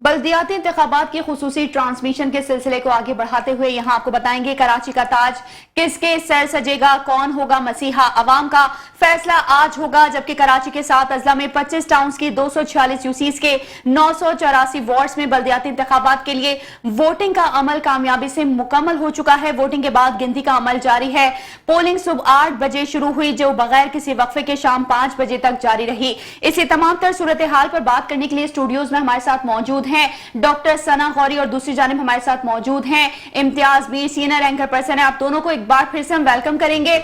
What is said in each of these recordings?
बल्दियाती इंतखाबात की खुसूसी ट्रांसमिशन के सिलसिले को आगे बढ़ाते हुए यहाँ आपको बताएंगे कराची का ताज किसके सर सजेगा, कौन होगा मसीहा अवाम का फैसला आज होगा। जबकि कराची के 7 अजला में 25 टाउन्स की 246 यूसीज के 984 वार्ड्स में बल्दियाती इंतखाबात के लिए वोटिंग का अमल कामयाबी से मुकम्मल हो चुका है। वोटिंग के बाद गिनती का अमल जारी है। पोलिंग सुबह 8 बजे शुरू हुई जो बगैर किसी वक्फे के शाम 5 बजे तक जारी रही। इसी तमाम तर सूरत हाल पर बात करने के लिए स्टूडियोज में हमारे साथ मौजूद हैं डॉक्टर सना गौरी और दूसरी जानिब हमारे साथ मौजूद हैं Imtiaz Mir, senior anchor person है। आप दोनों को एक बार फिर से हम वेलकम करेंगे।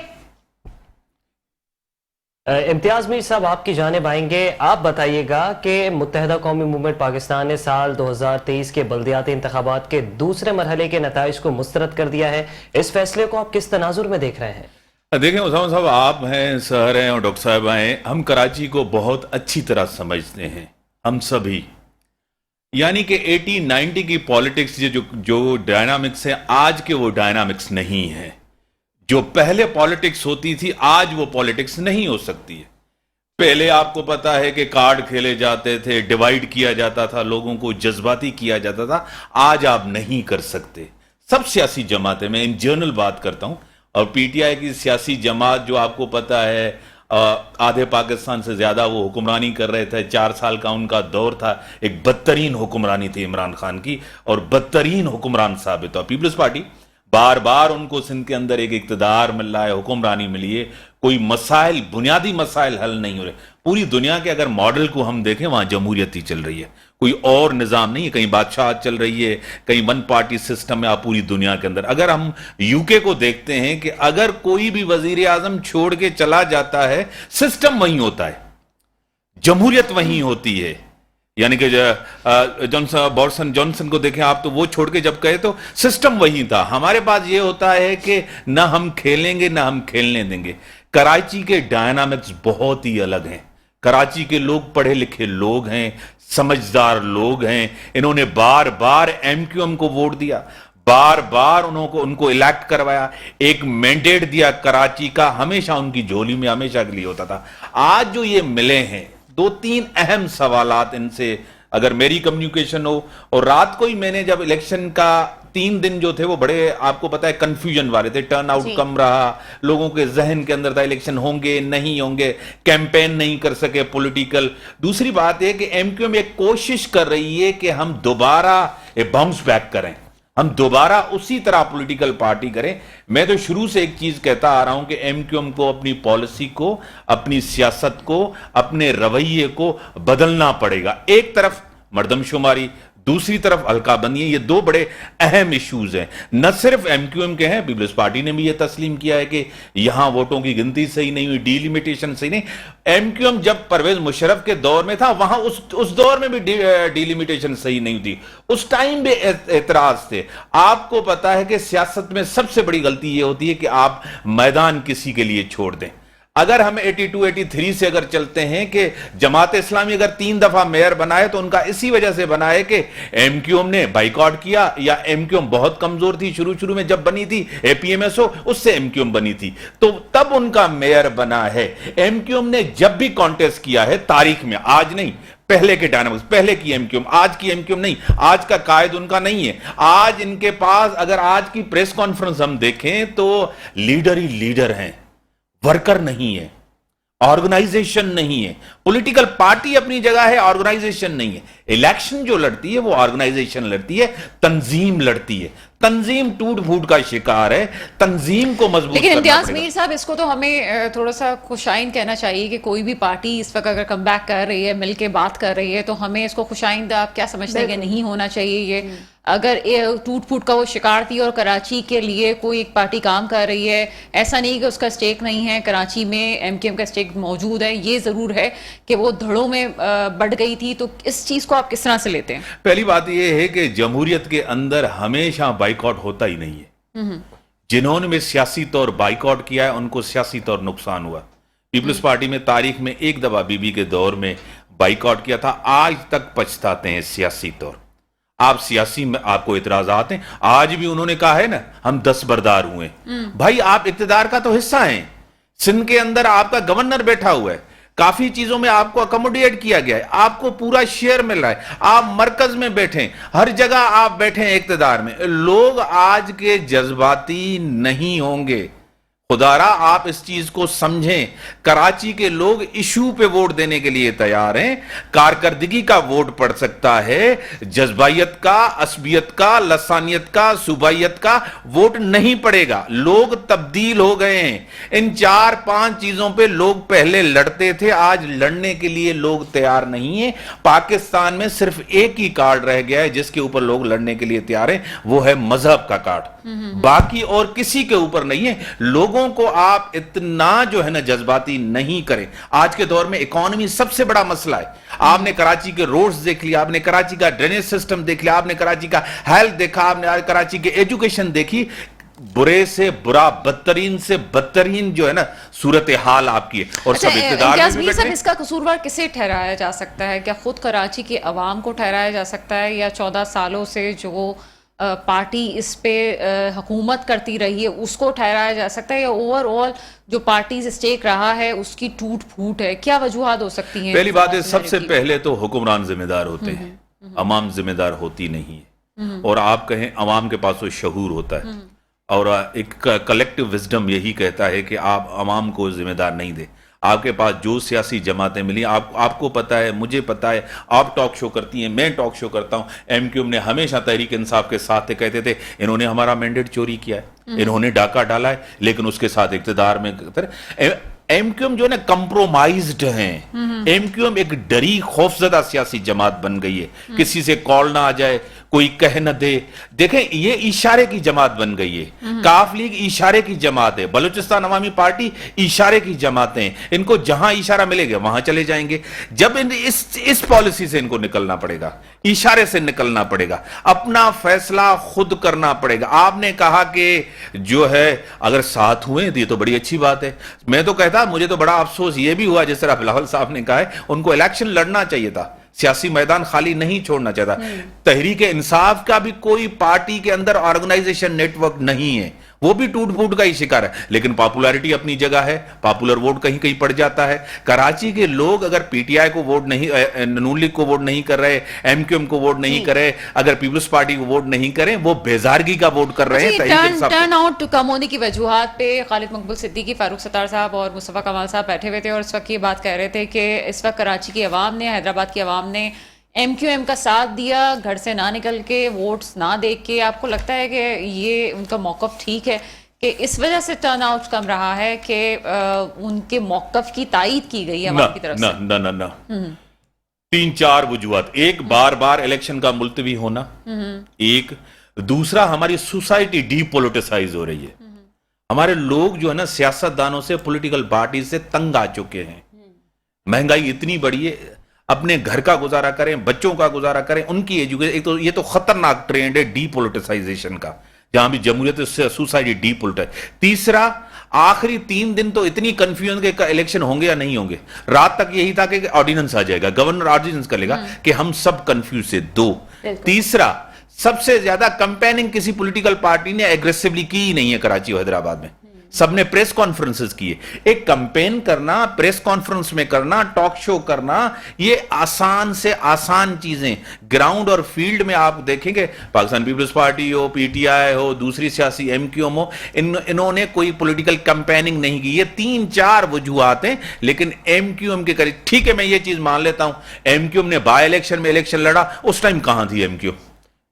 इम्तियाज मीर साहब, आपकी जानिब आएंगे। आप बताइएगा कि मुत्तहिदा कौमी मूवमेंट पाकिस्तान ने साल 2023 के बल्दियाती इंतखाबात के दूसरे मरहले के नताइज को मुस्तरद कर दिया है। इस फैसले को आप किस तनाजुर में देख रहे हैं? देखें उसामा साहब, आप हैं, सर हैं और डॉक्टर साहब हैं, हम कराची को बहुत अच्छी तरह समझते हैं, हम सभी। यानी कि 80-90 की पॉलिटिक्स जो डायनामिक्स है, आज के वो डायनामिक्स नहीं है। जो पहले पॉलिटिक्स होती थी, आज वो पॉलिटिक्स नहीं हो सकती है। पहले आपको पता है कि कार्ड खेले जाते थे, डिवाइड किया जाता था, लोगों को जज्बाती किया जाता था। आज आप नहीं कर सकते। सब सियासी जमातें, मैं इन जनरल बात करता हूं, और पीटीआई की सियासी जमात जो आपको पता है आधे पाकिस्तान से ज्यादा वो हुक्मरानी कर रहे थे। 4 साल का उनका दौर था। एक बदतरीन हुक्मरानी थी इमरान खान की, और बदतरीन हुक्मरान साबित हुआ। पीपल्स पार्टी बार बार उनको सिंध के अंदर एक इक्तदार मिल रहा है, हुक्मरानी मिली है, कोई मसाइल, बुनियादी मसाइल हल नहीं हो रहे। पूरी दुनिया के अगर मॉडल को हम देखें, वहां जमहूरियत ही चल रही है, कोई और निजाम नहीं है। कहीं बादशाह चल रही है, कहीं वन पार्टी सिस्टम है। आप पूरी दुनिया के अंदर अगर हम यूके को देखते हैं कि अगर कोई भी वजीर आजम छोड़ के चला जाता है, सिस्टम वहीं होता है, जमहूरियत वहीं होती है। यानी कि बोरिस जॉनसन को देखें आप, तो वो छोड़ के जब गए तो सिस्टम वही था। हमारे पास ये होता है कि ना हम खेलेंगे ना हम खेलने देंगे। कराची के डायनामिक्स बहुत ही अलग हैं। कराची के लोग पढ़े लिखे लोग हैं, समझदार लोग हैं। इन्होंने बार बार एमक्यूएम को वोट दिया, बार बार उनको इलेक्ट करवाया, एक मैंडेट दिया कराची का, हमेशा उनकी झोली में हमेशा के लिए होता था। आज जो ये मिले हैं, 2-3 अहम सवालात इनसे अगर मेरी कम्युनिकेशन हो, और रात को ही मैंने जब इलेक्शन का 3 दिन जो थे वो बड़े आपको पता है कंफ्यूजन वाले थे। टर्न आउट कम रहा, लोगों के जहन के अंदर था इलेक्शन होंगे नहीं होंगे, कैंपेन नहीं कर सके पॉलिटिकल। दूसरी बात है कि एमक्यूएम एक कोशिश कर रही है कि हम दोबारा बाउंस बैक करें, हम दोबारा उसी तरह पॉलिटिकल पार्टी करें। मैं तो शुरू से एक चीज कहता आ रहा हूं कि एमक्यूएम को अपनी पॉलिसी को, अपनी सियासत को, अपने रवैये को बदलना पड़ेगा। एक तरफ मर्दमशुमारी, दूसरी तरफ हल्काबंदी है। ये 2 बड़े अहम इश्यूज हैं, न सिर्फ एमक्यूएम के हैं, पीपल्स पार्टी ने भी ये तस्लीम किया है कि यहां वोटों की गिनती सही नहीं हुई, डिलिमिटेशन सही नहीं। एमक्यूएम जब परवेज मुशर्रफ के दौर में था, वहां उस दौर में भी डिलिमिटेशन सही नहीं थी, उस टाइम भी एतराज थे। आपको पता है कि सियासत में सबसे बड़ी गलती ये होती है कि आप मैदान किसी के लिए छोड़ दें। अगर हम 82-83 से अगर चलते हैं कि जमात इस्लामी अगर 3 दफा मेयर बनाए, तो उनका इसी वजह से बना है कि एमक्यूएम ने बाइकआउट किया, या एमक्यूएम बहुत कमजोर थी शुरू में जब बनी थी एपीएमएसओ, उससे एमक्यूएम बनी थी, तो तब उनका मेयर बना है। एमक्यूएम ने जब भी कॉन्टेस्ट किया है तारीख में, आज नहीं, पहले के डायनामिक्स, पहले की एमक्यूएम, आज की एमक्यूएम नहीं, आज का कायद उनका नहीं है। आज इनके पास अगर आज की प्रेस कॉन्फ्रेंस हम देखें तो लीडर ही लीडर हैं, वर्कर नहीं है, ऑर्गेनाइजेशन नहीं है। पॉलिटिकल पार्टी अपनी जगह है, ऑर्गेनाइजेशन नहीं है। इलेक्शन जो लड़ती है वो ऑर्गेनाइजेशन लड़ती है, तंजीम लड़ती है। तंजीम टूट फूट का शिकार है, तंजीम को मजबूत लेकिन इम्तियाज मीर साहब, इसको तो हमें थोड़ा सा खुशाइन कहना चाहिए कि कोई भी पार्टी इस वक्त अगर कम बैक कर रही है, मिलके बात कर रही है, तो हमें इसको खुशाइंद, आप क्या समझते हैं कि नहीं होना चाहिए ये? अगर टूट फूट का वो शिकार थी और कराची के लिए कोई एक पार्टी काम कर रही है, ऐसा नहीं कि उसका स्टेक नहीं है, कराची में एमक्यूएम का स्टेक मौजूद है, ये जरूर है कि वो धड़ों में बढ़ गई थी, तो इस चीज को आप किस तरह से लेते हैं? पहली बात यह है कि जमहूरियत के अंदर हमेशा बाइकआउट होता ही नहीं है। जिन्होंने भी सियासी तौर बाइकआउट किया है, उनको सियासी तौर नुकसान हुआ। पीपल्स पार्टी में तारीख में एक दफा बीबी के दौर में बाइकआउट किया था, आज तक पछताते हैं सियासी तौर। आप सियासी में आपको इतराजात हैं, आज भी उन्होंने कहा है ना, हम दस्तबरदार हुए। भाई आप इक्तदार का तो हिस्सा हैं। सिंध के अंदर आपका गवर्नर बैठा हुआ है, काफी चीजों में आपको अकोमोडेट किया गया है, आपको पूरा शेयर मिल रहा है, आप मरकज में बैठे, हर जगह आप बैठे हैं इक्तदार में। लोग आज के जज्बाती नहीं होंगे, खुदारा आप इस चीज को समझें। कराची के लोग इशू पे वोट देने के लिए तैयार हैं, कारकर्दगी का वोट पड़ सकता है, जज्बायत का, असबियत का, लसानियत का, सूबाइयत का वोट नहीं पड़ेगा। लोग तब्दील हो गए हैं। इन 4-5 चीजों पे लोग पहले लड़ते थे, आज लड़ने के लिए लोग तैयार नहीं है। पाकिस्तान में सिर्फ एक ही कार्ड रह गया है जिसके ऊपर लोग लड़ने के लिए तैयार हैं, वो है मजहब का कार्ड, बाकी और किसी के ऊपर नहीं है। लोगों को आप इतना जो है ना जज्बाती नहीं करें। आज के दौर में इकोनॉमी सबसे बड़ा मसला है। आपने कराची के रोड्स देख लिया, आपने कराची का ड्रेनेज सिस्टम देख लिया, आपने कराची का हेल्थ देखा, आपने कराची की एजुकेशन देखी। बुरे से बुरा, बदतरीन से बदतरीन जो है ना सूरत हाल आपकी है। और सब इक़्तिदार में भी बैठे हैं। इसका कसूरवार किसे ठहराया जा सकता है? क्या खुद कराची के अवाम को ठहराया जा सकता है, या 14 सालों से जो पार्टी इस पे हुकूमत करती रही है उसको ठहराया जा सकता है, या ओवरऑल जो पार्टी स्टेक रहा है उसकी टूट फूट है? क्या वजूहात हो सकती हैं? पहली बात है, सबसे पहले तो हुक्मरान जिम्मेदार होते हैं, अवाम जिम्मेदार होती नहीं है। और आप कहें अवाम के पास तो शऊर होता है, और एक कलेक्टिव विजडम यही कहता है कि आप अवाम को जिम्मेदार नहीं दे। आपके पास जो सियासी जमातें मिली, आपको पता है, मुझे पता है, आप टॉक शो करती हैं, मैं टॉक शो करता हूं। एमक्यूएम ने हमेशा तहरीक इंसाफ के साथ थे, कहते थे इन्होंने हमारा मैंडेट चोरी किया है, इन्होंने डाका डाला है, लेकिन उसके साथ इक़्तिदार में एमक्यूएम जो है ना कंप्रोमाइज्ड हैं। एमक्यूएम एक डरी खौफजदा सियासी जमात बन गई है, किसी से कॉल ना आ जाए, कोई कह न दे। देखें, ये इशारे की जमात बन गई है। काफ लीग इशारे की जमात है, बलूचिस्तान अवामी पार्टी इशारे की जमातें हैं। इनको जहां इशारा मिलेगा वहां चले जाएंगे। जब इस पॉलिसी से इनको निकलना पड़ेगा, इशारे से निकलना पड़ेगा, अपना फैसला खुद करना पड़ेगा। आपने कहा कि जो है अगर साथ हुए तो ये तो बड़ी अच्छी बात है। मैं तो कहता, मुझे तो बड़ा अफसोस ये भी हुआ, जिस तरह बिलावल साहब ने कहा है, उनको इलेक्शन लड़ना चाहिए था, सियासी मैदान खाली नहीं छोड़ना चाहता। तहरीक इंसाफ का भी कोई पार्टी के अंदर ऑर्गेनाइजेशन नेटवर्क नहीं है, वो भी टूट फूट का ही शिकार है। लेकिन पॉपुलैरिटी अपनी जगह है, पॉपुलर वोट कहीं कहीं पड़ जाता है। कराची के लोग अगर पीटीआई को वोट नहीं, नून लीग को वोट नहीं कर रहे, एमक्यूएम को वोट नहीं कर रहे, अगर पीपल्स पार्टी को वोट नहीं करें, वो बेजारगी का वोट कर रहे हैं। टर्न आउट कम होने की वजूहात पे खालिद मकबूल सिद्दीकी, फारूक सत्तार साहब और मुस्तफा कमाल साहब बैठे हुए थे, और इस वक्त ये बात कह रहे थे कि इस वक्त कराची की आवाम ने, हैदराबाद की आवाम ने एमक्यूएम का साथ दिया, घर से ना निकल के, वोट्स ना देख के। आपको लगता है कि ये उनका मौक़िफ़ ठीक है कि इस वजह से टर्न आउट कम रहा है, कि उनके मौक़िफ़ की तायीद की गई है आवाम की तरफ से? ना 3-4 वजूहात। एक, बार बार इलेक्शन का मुलतवी होना, एक। दूसरा, हमारी सोसाइटी डीपोलिटिसाइज हो रही है। हमारे लोग जो है ना सियासतदानों से, पॉलिटिकल पार्टी से तंग आ चुके हैं। महंगाई इतनी बढ़ी है, अपने घर का गुजारा करें, बच्चों का गुजारा करें, उनकी एजुकेशन। एक तो ये तो खतरनाक ट्रेंड है डीपोलिटिसाइजेशन का, जहां भी जमहूरियत से सोसाइटी डीपोलिटाइज। तीसरा, आखिरी 3 दिन तो इतनी कंफ्यूजन के इलेक्शन होंगे या नहीं होंगे। रात तक यही था कि ऑर्डिनेंस आ जाएगा, गवर्नर ऑर्डिनेंस करेगा, कि हम सब कंफ्यूज से। 2, तीसरा, सबसे ज्यादा कंपेनिंग किसी पॉलिटिकल पार्टी ने एग्रेसिवली की ही नहीं है कराची और हैदराबाद में। सबने प्रेस कॉन्फ्रेंसेस किए। एक कैंपेन करना, प्रेस कॉन्फ्रेंस में करना, टॉक शो करना, ये आसान से आसान चीजें। ग्राउंड और फील्ड में आप देखेंगे, पाकिस्तान पीपल्स पार्टी हो, पीटीआई हो, दूसरी सियासी एमक्यूएम हो, इन्होंने कोई पॉलिटिकल कैंपेनिंग नहीं की। ये 3-4 वजूहात हैं। लेकिन एमक्यूएम के करीब, ठीक है, मैं ये चीज मान लेता हूं, एमक्यूएम ने बाय इलेक्शन में इलेक्शन लड़ा, उस टाइम कहां थी एमक्यूएम,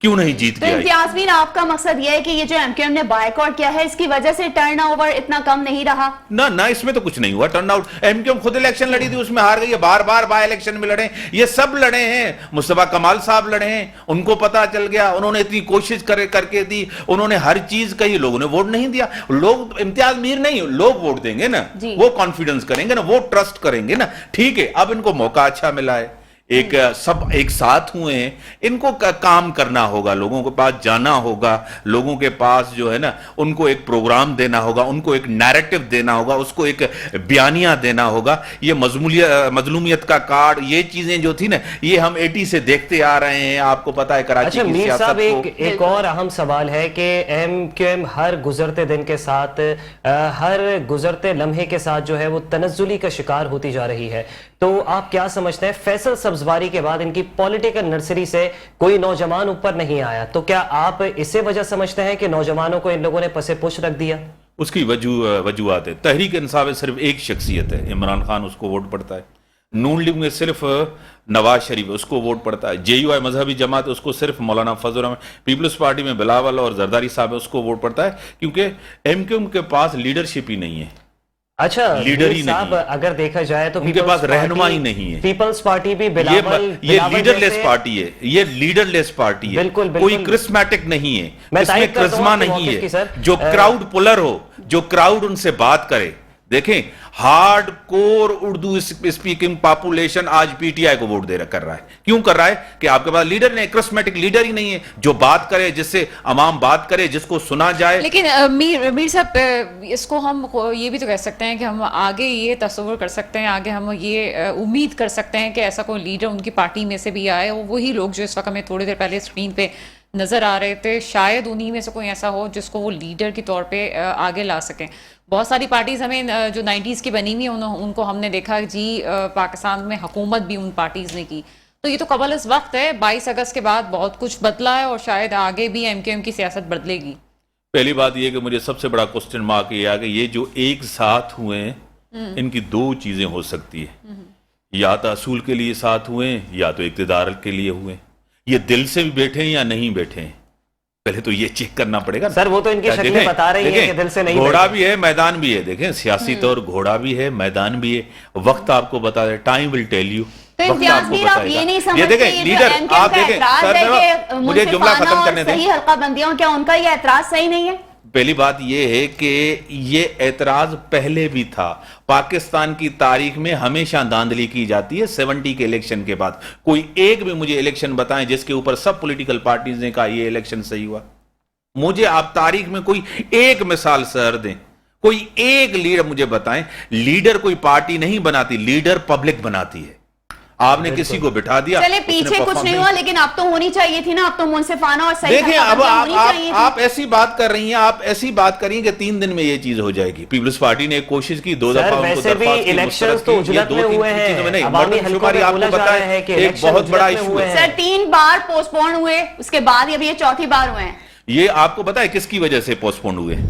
क्यों नहीं जीत गया? इम्तियाज़मीन, आपका मकसद यह है कि ये जो एमक्यूएम ने बायकॉट किया है, इसकी वजह से टर्नओवर इतना कम नहीं रहा? ना, इसमें तो कुछ नहीं हुआ। टर्नआउट, एमक्यूएम खुद इलेक्शन लड़ी थी, उसमें हार गई है। बार बार बाय इलेक्शन में लड़े, ये सब लड़े हैं। मुस्तफा कमाल साहब लड़े हैं, उनको पता चल गया, उन्होंने इतनी कोशिश करके दी, उन्होंने हर चीज कही, लोगों ने वोट नहीं दिया। लोग इम्तियाज मीर नहीं, लोग वोट देंगे ना, वो कॉन्फिडेंस करेंगे ना, वो ट्रस्ट करेंगे ना। ठीक है, अब इनको मौका अच्छा मिला है, एक सब एक साथ हुए हैं, इनको काम करना होगा, लोगों के पास जाना होगा, लोगों के पास जो है ना उनको एक प्रोग्राम देना होगा, उनको एक नैरेटिव देना होगा, उसको एक बयानिया देना होगा। ये मजलूमियत का कार्ड, ये चीजें जो थी ना, ये हम 80 से देखते आ रहे हैं। आपको पता है कराची अच्छा की मीर साहब, सियासत को एक और अहम सवाल है कि MQM हर गुजरते दिन के साथ, हर गुजरते लम्हे के साथ जो है वो तनज़्ज़ुली का शिकार होती जा रही है। तो आप क्या समझते हैं, फैसल सब्जवारी के बाद इनकी पॉलिटिकल नर्सरी से कोई नौजवान ऊपर नहीं आया, तो क्या आप इसे वजह समझते हैं कि नौजवानों को इन लोगों ने पसे पुश रख दिया? उसकी वजूहत है। तहरीक इंसाफ में सिर्फ एक शख्सियत है, इमरान खान, उसको वोट पड़ता है। नून लीग में सिर्फ नवाज शरीफ, उसको वोट पड़ता है। JUI मजहबी जमात, उसको सिर्फ मौलाना फजल रहमान। पीपल्स पार्टी में बिलावल और जरदारी साहब है, उसको वोट पड़ता है, क्योंकि MQM के पास लीडरशिप ही नहीं है। अच्छा लीडर ही साहब, नहीं, अगर देखा जाए तो उनके पास रहनुमा ही नहीं है। पीपल्स पार्टी भी ये लीडरलेस पार्टी है, ये लीडरलेस पार्टी है। बिल्कुल, कोई बिल्कुल। क्रिस्मेटिक नहीं है, मैं इसमें तारीफ करता हूं क्रिस्मा आपके नहीं मौक़िफ़ की, सर। है। जो क्राउड पुलर हो, जो क्राउड उनसे बात करे। देखें, hard core Urdu speaking population आज PTI को वोट कर रहा है। क्यों कर रहा है? कि आपके पास लीडर नहीं, क्रिस्मेटिक लीडर ही नहीं है जो बात करे, जिससे अवाम बात करे, जिसको सुना जाए। लेकिन मीर साहब, इसको हम ये भी तो कह सकते हैं कि हम आगे ये तस्वुर कर सकते हैं, आगे हम ये उम्मीद कर सकते हैं कि ऐसा कोई लीडर उनकी पार्टी में से भी आए, और वही लोग जो इस वक्त हमें थोड़ी देर पहले स्क्रीन पे नजर आ रहे थे, शायद उन्हीं में से कोई ऐसा हो जिसको वो लीडर के तौर पे आगे ला सकें। बहुत सारी पार्टीज हमें जो 90s की बनी हुई हैं उनको हमने देखा जी, पाकिस्तान में हुकूमत भी उन पार्टीज ने की। तो ये तो कबल इस वक्त है, 22 अगस्त के बाद बहुत कुछ बदला है और शायद आगे भी MQM की सियासत बदलेगी। पहली बात यह कि मुझे सबसे बड़ा क्वेश्चन मार्क ये आ गया, ये जो एक साथ हुए हैं, इनकी दो चीजें हो सकती है। या तो असूल के लिए साथ हुए, या तो इक़्तिदार के लिए हुए। ये दिल से भी बैठे हैं या नहीं बैठे हैं, पहले तो ये चेक करना पड़ेगा। सर वो तो इनकी शक्लें बता रही है कि दिल से नहीं। घोड़ा भी है, मैदान भी है। देखें, सियासी तौर घोड़ा भी है, मैदान भी है। वक्त आपको बता दे, टाइम विल टेल यू। तो इम्तियाज मीर, आप ये नहीं समझते, ये देखें लीडर, आप देखें सर, मुझे जुमला खत्म करने दें। सही हल्का बंदियों, क्या उनका ये एतराज सही नहीं है? पहली बात यह है कि ये एतराज पहले भी था। पाकिस्तान की तारीख में हमेशा धांधली की जाती है। 70 के इलेक्शन के बाद कोई एक भी मुझे इलेक्शन बताएं जिसके ऊपर सब पॉलिटिकल पार्टीज ने कहा ये इलेक्शन सही हुआ। मुझे आप तारीख में कोई एक मिसाल सर दें, कोई एक लीडर मुझे बताएं। लीडर कोई पार्टी नहीं बनाती, लीडर पब्लिक बनाती है। आपने किसी को बिठा दिया, चले पीछे कुछ नहीं हुआ, लेकिन अब तो होनी चाहिए थी ना, अब तो मुनसिफाना और सही। देखिए, अब आप ऐसी बात कर रही हैं, आप ऐसी बात करिए कि 3 दिन में ये चीज हो जाएगी। पीपल्स पार्टी ने एक कोशिश की, 2 दफा उनको दरख्वास्त की, इलेक्शंस तो उजलत में हुए हैं, अवामी हल्कों में बोला जा रहा है कि एक बहुत बड़ा इशू है। सर 3 बार पोस्टपोन हुए, उसके बाद अब ये चौथी बार हुए हैं। ये आपको पता है किसकी वजह से पोस्टपोन हुए?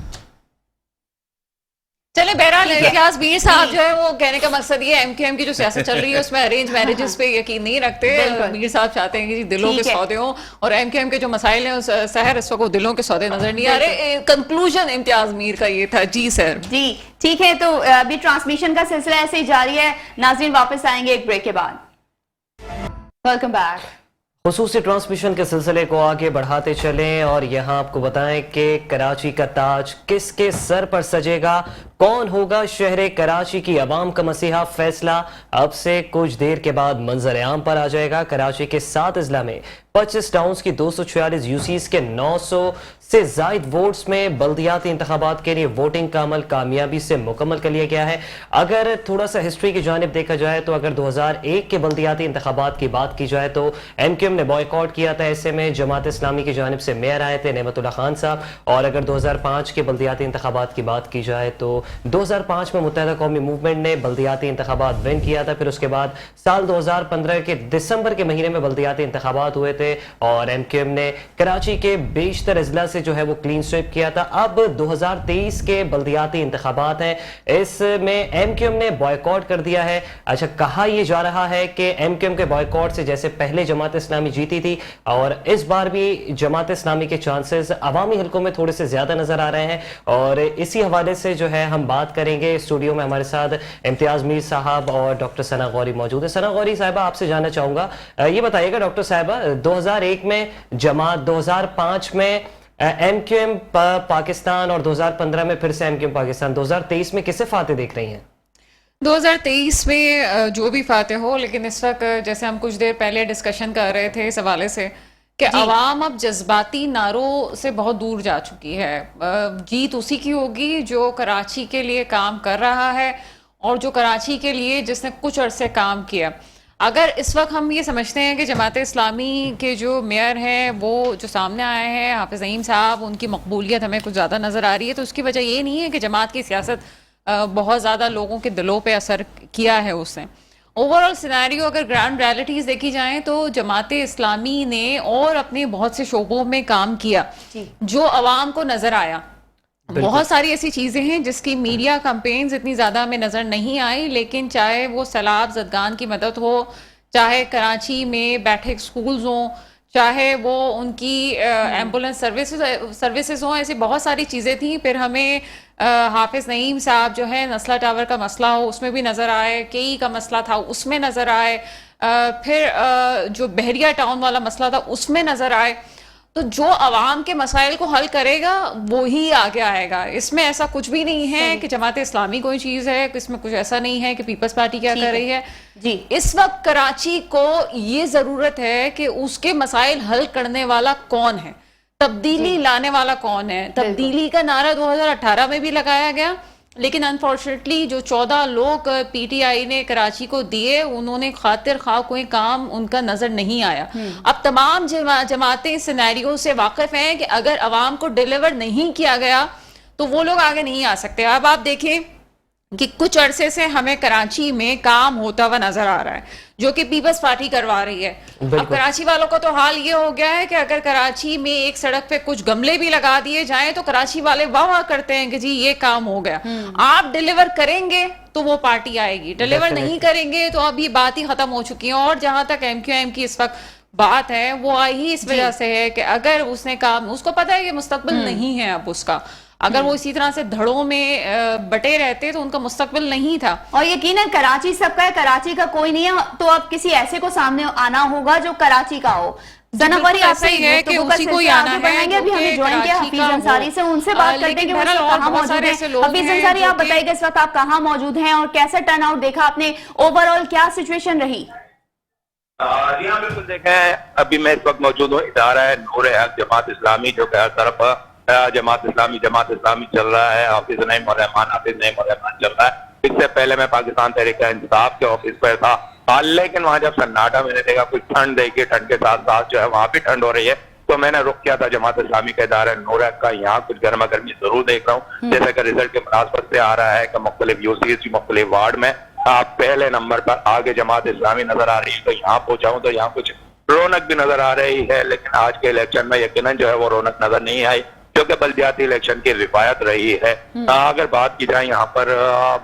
चले बहरहाल, इम्तियाज मीर साहब जो है वो कहने का मकसद ये MQM की जो सियासत चल रही है उसमें अरेंज मैरिजेस पे यकीन नहीं रखते। मीर साहब चाहते हैं कि दिलों के सौदे हों, और MQM के जो मसाइल हैं सहर इस वक्त दिलों के सौदे नजर नहीं आ रहे। कंक्लूजन इम्तियाज मीर का ये था। जी सर, जी ठीक है। तो अभी ट्रांसमिशन का सिलसिला ऐसे ही जारी है। नाज़रीन वापस आएंगे एक ब्रेक के बाद। Welcome back. खुसूसी ट्रांसमिशन के सिलसिले को आगे बढ़ाते चलें और यहाँ आपको बताएं कि कराची का ताज किसके सर पर सजेगा, कौन होगा शहर कराची की अवाम का मसीहा। फैसला अब से कुछ देर के बाद मंजर आम पर आ जाएगा। कराची के 7 अजला में 25 टाउन्स की 246 यूसीज के 900 से जायद वोट्स में बल्दियाती इंतखाबात के लिए वोटिंग का अमल कामयाबी से मुकम्मल कर लिया गया है। अगर थोड़ा सा हिस्ट्री की जानिब देखा जाए तो अगर 2001 के बल्दियाती इंतखाबात की बात की जाए तो MQM ने बॉयकॉट किया था। ऐसे में जमात इस्लामी की जानिब से मेयर आए थे नेमतुल्लाह खान साहब। और अगर 2005 के बल्दियाती इंतखाबात की बात की जाए तो 2005 में मुत्तहिदा कौमी मूवमेंट ने बल्दियाती इंतखाबात विन किया था। फिर उसके बाद साल 2015 के दिसंबर के महीने में बल्दियाती इंतखाबात हुए थे और MQM ने कराची के बेशतर अजला से जो है वो क्लीन स्वीप किया था। अब 2023 के बल्दियाती इंतखाबात हैं, इसमें MQM ने बॉयकॉट कर दिया है। अच्छा, कहा यह जा रहा है कि MQM के बॉयकॉट से जैसे पहले जमात इस्लामी जीती थी और इस बार भी जमात इस्लामी के चांसेस अवामी हल्कों में थोड़े से ज्यादा नजर आ रहे हैं। और इसी हवाले से जो है हम बात करेंगे। स्टूडियो में हमारे साथ इम्तियाज मीर साहब और डॉक्टर सना गौरी मौजूद है। सना गौरी साहिबा, आपसे जानना चाहूंगा, ये बताइएगा डॉक्टर साहिबा, 2001 में जमात, 2005 में MQM पाकिस्तान और 2015 में फिर से MQM पाकिस्तान, 2023 में किसे फाते देख रही हैं? 2023 میں جو بھی فاتح ہو، لیکن اس وقت جیسے ہم کچھ دیر پہلے ڈسکشن کر رہے تھے اس حوالے سے کہ عوام اب جذباتی نعروں سے بہت دور جا چکی ہے. جیت اسی کی ہوگی جو کراچی کے لیے کام کر رہا ہے اور جو کراچی کے لیے جس نے کچھ عرصے کام کیا. اگر اس وقت ہم یہ سمجھتے ہیں کہ جماعت اسلامی کے جو میئر ہیں وہ جو سامنے آئے ہیں حافظ نعیم صاحب، ان کی مقبولیت ہمیں کچھ زیادہ نظر آ رہی ہے، تو اس کی وجہ یہ نہیں ہے کہ جماعت کی سیاست بہت زیادہ لوگوں کے دلوں پہ اثر کیا ہے اس نے. اوور آل سینیریو اگر گراؤنڈ ریالٹیز دیکھی جائیں تو جماعت اسلامی نے اور اپنے بہت سے شعبوں میں کام کیا جو عوام کو نظر آیا. بہت ساری ایسی چیزیں ہیں جس کی میڈیا کمپینز اتنی زیادہ ہمیں نظر نہیں آئی، لیکن چاہے وہ سیلاب زدگان کی مدد ہو، چاہے کراچی میں بیٹھے اسکولز ہوں، چاہے وہ ان کی ایمبولینس سروسز ہوں، ایسی بہت ساری چیزیں تھیں. پھر ہمیں حافظ نعیم صاحب جو ہے نسلہ ٹاور کا مسئلہ ہو اس میں بھی نظر آئے، کئی کا مسئلہ تھا اس میں نظر آئے، پھر جو بحریہ ٹاؤن والا مسئلہ تھا اس میں نظر آئے. تو جو عوام کے مسائل کو حل کرے گا وہی آگے آئے گا. اس میں ایسا کچھ بھی نہیں ہے کہ جماعت اسلامی کوئی چیز ہے، اس میں کچھ ایسا نہیں ہے کہ پیپلز پارٹی کیا کر رہی ہے. جی اس وقت کراچی کو یہ ضرورت ہے کہ اس کے مسائل حل کرنے والا کون ہے، تبدیلی لانے والا کون ہے. تبدیلی کا نعرہ 2018 میں بھی لگایا گیا، لیکن انفارچونیٹلی جو 14 لوگ پی ٹی آئی نے کراچی کو دیے انہوں نے خاطر خواہ کوئی کام ان کا نظر نہیں آیا. اب تمام جماعتیں سینیریو سے واقف ہیں کہ اگر عوام کو ڈیلیور نہیں کیا گیا تو وہ لوگ آگے نہیں آ سکتے. اب آپ دیکھیں کہ کچھ عرصے سے ہمیں کراچی میں کام ہوتا ہوا نظر آ رہا ہے جو کہ پیپلز پارٹی کروا رہی ہے. اب کراچی والوں کو تو حال یہ ہو گیا ہے کہ اگر کراچی میں ایک سڑک پہ کچھ گملے بھی لگا دیے جائیں تو کراچی والے واہ واہ کرتے ہیں کہ جی یہ کام ہو گیا. آپ ڈیلیور کریں گے تو وہ پارٹی آئے گی، ڈیلیور نہیں کریں گے تو اب یہ بات ہی ختم ہو چکی ہے. اور جہاں تک ایم کیو ایم کی اس وقت بات ہے وہ آئی اس وجہ سے ہے کہ اگر اس نے کام، اس کو پتا ہے کہ مستقبل نہیں ہے اب اس کا، اگر وہ اسی طرح سے دھڑوں میں بٹے رہتے تو ان کا مستقبل نہیں تھا. اور یقیناً کراچی سب کا ہے، کراچی کا کوئی نہیں ہے، تو اب کسی ایسے کو سامنے آنا ہوگا جو کراچی کا ہو. زناباری آپ سے ہے کہ اسی کو ہی آنا ہے. ابھی ہمیں جوائن کیا حفیظ انصاری سے، ان سے بات کرتے ہیں کہ وہ کہاں موجود ہیں. حفیظ انصاری آپ بتائیے کہ اس وقت آپ کہاں موجود ہیں اور کیسا ٹرن آؤٹ دیکھا آپ نے، اوور آل کیا سچویشن رہی؟ جی ہاں بالکل دیکھیں، ابھی میں اس وقت موجود ہوں ادارہ ہے نور حق جماعت اسلامی جو کہ ہر طرف جماعت اسلامی چل رہا ہے. حافظ نعیم الرحمان چل رہا ہے. اس سے پہلے میں پاکستان تحریک انصاف کے آفس پر تھا، لیکن وہاں جب سناٹا میں نے دیکھا کچھ ٹھنڈ دیکھی، ٹھنڈ کے ساتھ ساتھ جو ہے وہاں بھی ٹھنڈ ہو رہی ہے، تو میں نے رخ کیا تھا جماعت اسلامی کا ادارہ نور حق کا. یہاں کچھ گرما گرمی ضرور دیکھ رہا ہوں، جیسے کہ رزلٹ کے مناسبت سے آ رہا ہے کہ مختلف یو سی ایس مختلف وارڈ میں پہلے نمبر پر آگے جماعت اسلامی نظر آ رہی ہے. تو یہاں پہنچا ہوں تو یہاں کچھ رونق بھی نظر آ رہی ہے، لیکن آج کے الیکشن میں یقیناً جو ہے وہ رونق نظر نہیں آئی جو کہ بلدیاتی الیکشن کی روایت رہی ہے. اگر بات کی جائے یہاں پر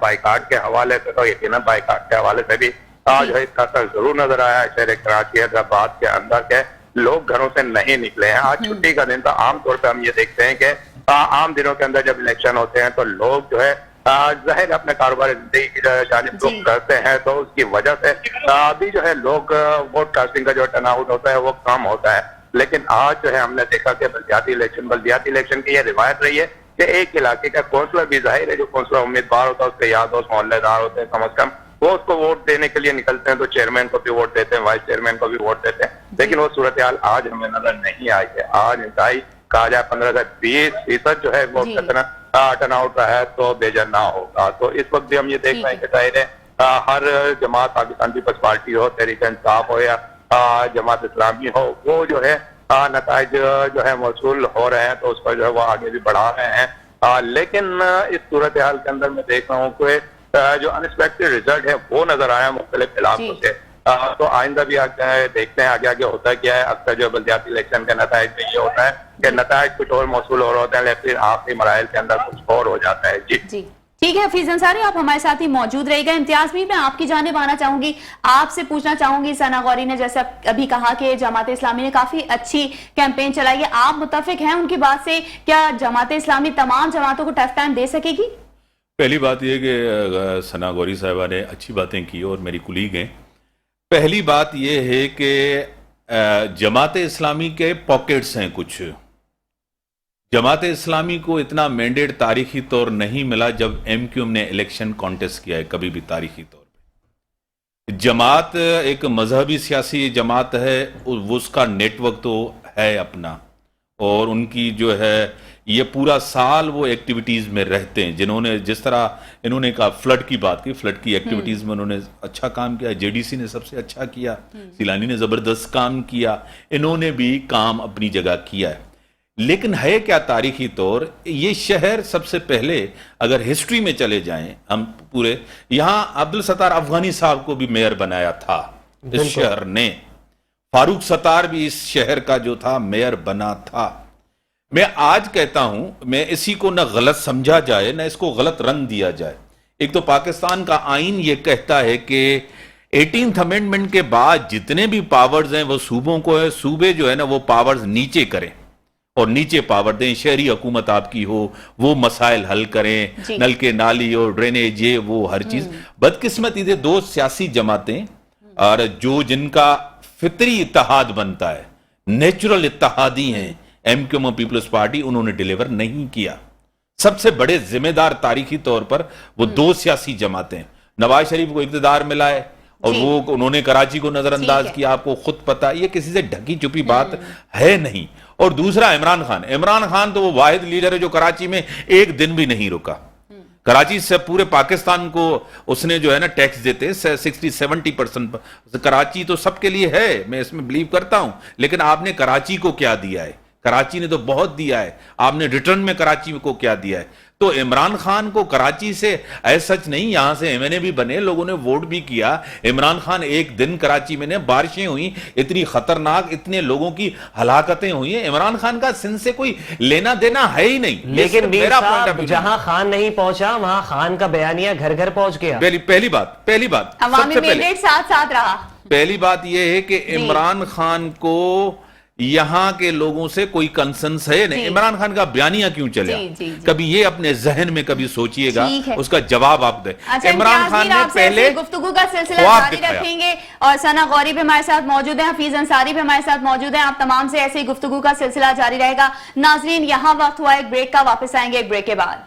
بائیکاٹ کے حوالے سے تو یقیناً بائیکاٹ کے حوالے سے بھی آج اس کا اثر ضرور نظر آیا ہے. شہر کراچی حیدرآباد کے اندر کے لوگ گھروں سے نہیں نکلے ہیں. آج چھٹی کا دن تھا. عام طور پہ ہم یہ دیکھتے ہیں کہ عام دنوں کے اندر جب الیکشن ہوتے ہیں تو لوگ جو ہے ظاہر اپنے کاروبار زندگی کی جانب رخ کرتے ہیں، تو اس کی وجہ سے ابھی جو ہے لوگ ووٹ کاسٹنگ کا جو ٹرن آؤٹ ہوتا ہے وہ کم ہوتا ہے. لیکن آج جو ہے ہم نے دیکھا کہ بلدیاتی الیکشن کی یہ روایت رہی ہے کہ ایک علاقے کا کونسلر بھی ظاہر ہے، جو کونسلر امیدوار ہوتا ہے اس کے یار دوست محلے دار ہوتے ہیں کم از کم، وہ اس کو ووٹ دینے کے لیے نکلتے ہیں تو چیئرمین کو بھی ووٹ دیتے ہیں، وائس چیئرمین کو بھی ووٹ دیتے ہیں. لیکن وہ صورتحال آج ہمیں نظر نہیں آئی ہے. آج انتہائی کہا جائے 15 سے 20% جو ہے ووٹ کا ٹرن آؤٹ رہا ہے تو بے جان نہ ہوگا. تو اس وقت بھی ہم یہ دیکھ رہے ہیں کہ ظاہر ہے ہر جماعت پاکستان پیپلز پارٹی ہو، تحریک انصاف ہو یا جماعت اسلامی ہو، وہ جو ہے نتائج جو ہے موصول ہو رہے ہیں تو اس پر جو ہے وہ آگے بھی بڑھا رہے ہیں. لیکن اس صورتحال کے اندر میں دیکھ رہا ہوں کہ جو انسپیکٹڈ ریزلٹ ہے وہ نظر آیا مختلف علاقوں سے. تو آئندہ بھی دیکھتے ہیں آگے ہوتا کیا ہے. اکثر جو بلدیاتی الیکشن کے نتائج میں یہ ہوتا ہے کہ نتائج کچھ اور موصول ہو رہے ہوتے ہیں لیکن آخری مراحل کے اندر کچھ اور ہو جاتا ہے. جی ٹھیک ہے حفیظ انصاری، آپ ہمارے ساتھ ہی موجود رہے گا. امتیاز میر، میں آپ کی جانب آنا چاہوں گی، آپ سے پوچھنا چاہوں گی، ثنا غوری نے جیسا ابھی کہا کہ جماعت اسلامی نے کافی اچھی کیمپین چلائی ہے، آپ متفق ہیں ان کی بات سے؟ کیا جماعت اسلامی تمام جماعتوں کو ٹف ٹائم دے سکے گی؟ پہلی بات یہ کہ ثنا غوری صاحبہ نے اچھی باتیں کی اور میری کلیگ ہیں. پہلی بات یہ ہے کہ جماعت اسلامی کے پاکٹس ہیں کچھ जमात इस्लामी को इतना मैंडेट तारीखी तौर नहीं मिला जब एमक्यूएम ने इलेक्शन कॉन्टेस्ट किया है, कभी भी तारीखी तौर पे। जमात एक मजहबी सियासी जमात है, उसका नेटवर्क तो है अपना, और उनकी जो है ये पूरा साल वो एक्टिविटीज में रहते हैं। जिन्होंने जिस तरह इन्होंने कहा फ्लड की बात की, फ्लड की एक्टिविटीज में उन्होंने अच्छा काम किया, जेडीसी ने सबसे अच्छा किया, सीलानी ने जबरदस्त काम किया, इन्होंने भी काम अपनी जगह किया है। लेकिन है क्या तारीखी तौर, ये शहर सबसे पहले अगर हिस्ट्री में चले जाएं हम पूरे, यहां अब्दुल सत्तार अफगानी साहब को भी मेयर बनाया था इस शहर ने, फारूक सत्तार भी इस शहर का जो था मेयर बना था। मैं आज कहता हूं, मैं इसी को न गलत समझा जाए न इसको गलत रंग दिया जाए। एक तो पाकिस्तान का आइन ये कहता है कि 18th अमेंडमेंट के बाद जितने भी पावर्स हैं वो सूबों को है, सूबे जो है ना वो पावर्स नीचे करें और नीचे पावर दें, शहरी हुकूमत आपकी हो, वो मसाइल हल करें, नल के नाली और ड्रेनेज ये वो हर चीज। बदकिस्मती से दो सियासी जमातें और जो जिनका फितरी इत्तेहाद बनता है, नेचुरल इत्तेहादी हैं, एमक्यूएम और पीपल्स पार्टी, उन्होंने डिलीवर नहीं किया। सबसे बड़े जिम्मेदार तारीखी तौर पर वो दो सियासी जमातें, नवाज शरीफ को इक़्तिदार मिला है और वो उन्होंने कराची को नजरअंदाज किया, आपको खुद पता है, ये किसी से ढकी छुपी बात है नहीं। और दूसरा इमरान खान तो वो वाहिद लीडर है जो कराची में एक दिन भी नहीं रुका। कराची से पूरे पाकिस्तान को उसने जो है ना टैक्स देते 60-70%। कराची तो सबके लिए है, मैं इसमें बिलीव करता हूं, लेकिन आपने कराची को क्या दिया है? कराची ने तो बहुत दिया है, आपने रिटर्न में कराची को क्या दिया है? तो इमरान खान को कराची से ऐसा सच नहीं, यहां से एमएनए भी बने, लोगों ने वोट भी किया। इमरान खान एक दिन कराची में ने बारिशें हुई इतनी खतरनाक, इतने लोगों की हलाकतें हुई हैं, इमरान खान का सिंध से कोई लेना देना है ही नहीं। लेकिन मेरा पॉइंट, जहां खान नहीं पहुंचा वहां खान का बयानिया घर घर पहुंच गया। पहली बात अवामी मैंडेट साथ साथ रहा। पहली बात यह है कि इमरान खान को यहां के लोगों से कोई कंसर्न्स है नहीं। इमरान खान का बयानिया क्यों चला? कभी ये अपने जहन में कभी सोचिएगा, उसका जवाब आप दें। अच्छा, इमरान खान ने पहले गुफ्तगू का सिलसिला जारी रखेंगे और सना गौरी भी हमारे साथ मौजूद है, हफीज अंसारी भी हमारे साथ मौजूद है। आप तमाम से ऐसे ही गुफ्तगू का सिलसिला जारी रहेगा। नाजरीन, यहां वक्त हुआ एक ब्रेक का, वापस आएंगे एक ब्रेक के बाद।